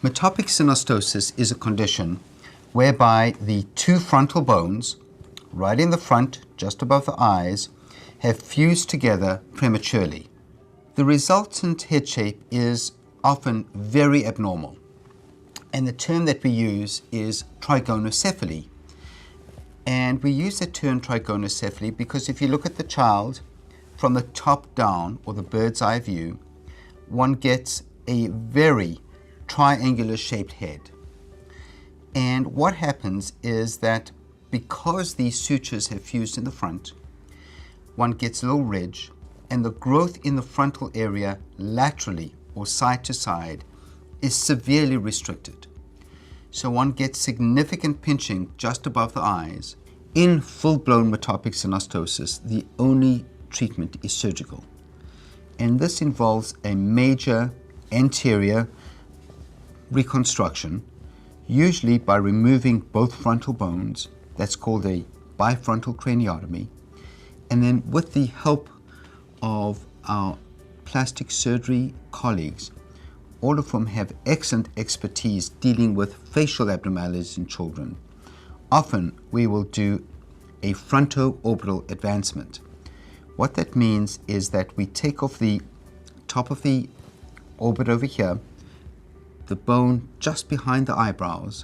Metopic synostosis is a condition whereby the two frontal bones, right in the front, just above the eyes, have fused together prematurely. The resultant head shape is often very abnormal, and the term that we use is trigonocephaly. And we use the term trigonocephaly because if you look at the child from the top down, or the bird's eye view, one gets a very triangular shaped head. And what happens is that because these sutures have fused in the front, one gets a little ridge, and the growth in the frontal area laterally or side to side is severely restricted. So one gets significant pinching just above the eyes. In full-blown metopic synostosis, the only treatment is surgical. And this involves a major anterior reconstruction, usually by removing both frontal bones. That's called a bifrontal craniotomy. And then with the help of our plastic surgery colleagues, all of whom have excellent expertise dealing with facial abnormalities in children, often we will do a fronto-orbital advancement. What that means is that we take off the top of the orbit over here, the bone just behind the eyebrows,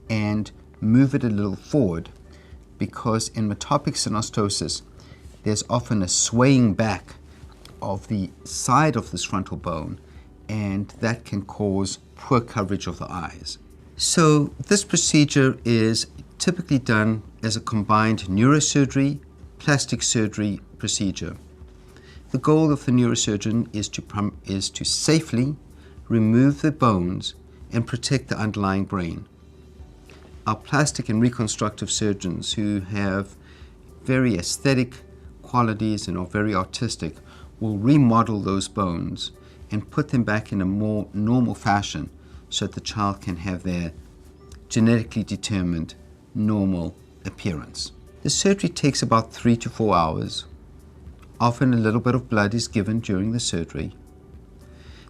and move it a little forward, because in metopic synostosis there's often a swaying back of the side of this frontal bone, and that can cause poor coverage of the eyes. So this procedure is typically done as a combined neurosurgery, plastic surgery procedure. The goal of the neurosurgeon is to safely remove the bones and protect the underlying brain. Our plastic and reconstructive surgeons, who have very aesthetic qualities and are very artistic, will remodel those bones and put them back in a more normal fashion so that the child can have their genetically determined normal appearance. The surgery takes about 3 to 4 hours. Often a little bit of blood is given during the surgery.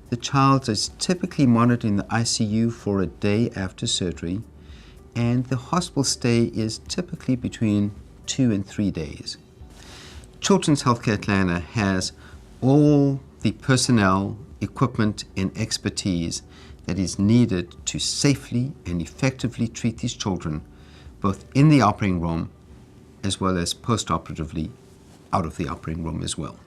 The child is typically monitored in the ICU for a day after surgery, and the hospital stay is typically between 2 and 3 days. Children's Healthcare Atlanta has all the personnel, equipment, and expertise that is needed to safely and effectively treat these children, both in the operating room as well as post-operatively out of the operating room as well.